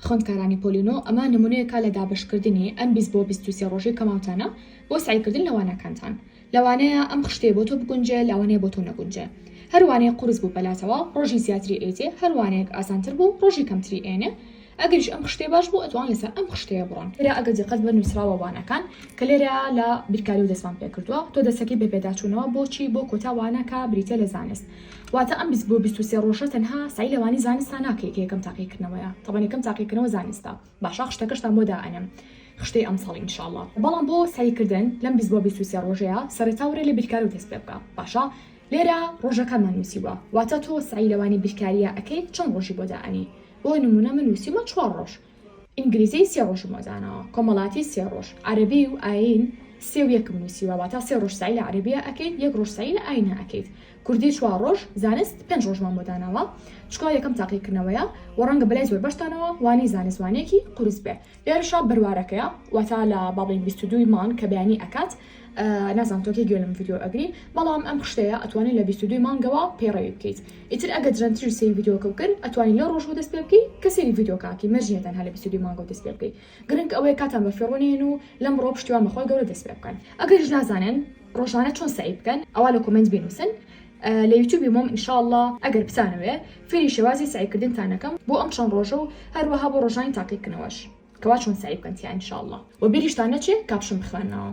خوندکارانی پۆلینۆ ئەمە نمونەیەکە لە دابشکردنی ئەم 20 بۆ 23 ڕۆژەی کەماوتانە بۆ سعیکردن لەوانەکانتان. لەوانەیە ئەم خشتەیە بۆ تۆ بگونجێ، لەوانەیە بۆ تۆ نەگونجێ. هەروانەیە قورس بوو بەلاتەوە ڕۆژی زیاتری ئێتێ، هەروانەیەک ئاسانتر بوو ڕۆژی کەمتری ئێنێ. ئەگەریش ئەم خشتەیە باش بوو ئەتوان لەسەر ئەم خشتەیە بڕۆن. لێرە ئەگەر دقت بە نووسراوە وانەکان کە لێرە لە بیرکاری و دەستمان پێکردووە، تۆ دەستەکەی بە پێداچوونەوە بۆچی بۆ کۆتا وانەکە بریتە لە زانست. واتە ئەم 20 بۆ 23 ڕۆژە تەنها سعی لەوانی زانستان ناکەی کە یەکەم تاقیکردنەوەیە. تەبەن یەکەم تاقیکردنەوە زانستە. باشە خشتەکەشتان بۆ دائەنێم. خشتەی ئەم ساڵی ئینشاءالله. بەڵام بۆ سعیکردن لەم 20 بۆ 23 ڕۆژەیە سەرەتا وەرە لە بیرکاری و دەست پێ بکە. باشە لێرە ڕۆژەکانمان نووسیوە. واتە تۆ سعی لەوانی بیرکاریە ئەەکەی چەند ڕۆژی بۆ دائەنی. بۆ نمونە من نووسیوە 4 ڕۆژ. ئینگلیزی 3 ڕۆژ مۆزانەوە، کۆمەڵاتی 3 ڕۆژ، عەرەبی و ئاین 3 و 1 نووسیوە، واتە 3 ڕۆژ سعی لە عەرەبیە ئەکەیت، 1 ڕۆژ سعی لە ئاینە ئەکەیت. کوردی 4 ڕۆژ، زانست 5 ڕۆژمان بۆ داناوە. چکۆ یەکەم تاقیکردنەوەیە و ڕەنگە بەلای زۆر بەشتانەوە وانی زانستوانێکی قورس بێ. لێرەشا بەروارەکەیە، واتە لە باڵی 22 مان کە بەیانی ئەکات. نازانم تۆ کێ گوێ لەم ڤیدیۆ ئەگری، بەڵام ئەم خشتەیە ئەتوانێت لە 22 مانگەوە پێڕەوی بکەیت. ئیتر ئەگەر درەنگتر سێری ڤیدیۆکە بکەن ئەتوانین لە ڕۆژ بۆ دەست پێ بکەیت کە سێری ڤیدیۆکاکی مەرجە تەنها لە 22 مانگەوە دەست پێ بکەیت. گرنگ ئەوەیە کاتان بە فێڕۆنێن و لەم ڕۆ پشتیوان بەخۆی گەورە دەست پێ بکەن. ئەگەریش نازانن ڕۆژانە چۆن سعی بکەن، ئەوا لە کۆمنت بنووسن. لە یوتیوبی مۆم ئینشاءالله ئەگەر بزانەوێ فێری شێوازی سعیکردنتان ئەەکەم بۆ ئەم چەند ڕۆژە و هەروەها بۆ ڕۆژانی تاقیکردنەوەش کەوا چۆن سعی بکەن تیا ئینشاءالله. و بیریشتان نەچێ کاپشن بخوێنەوە.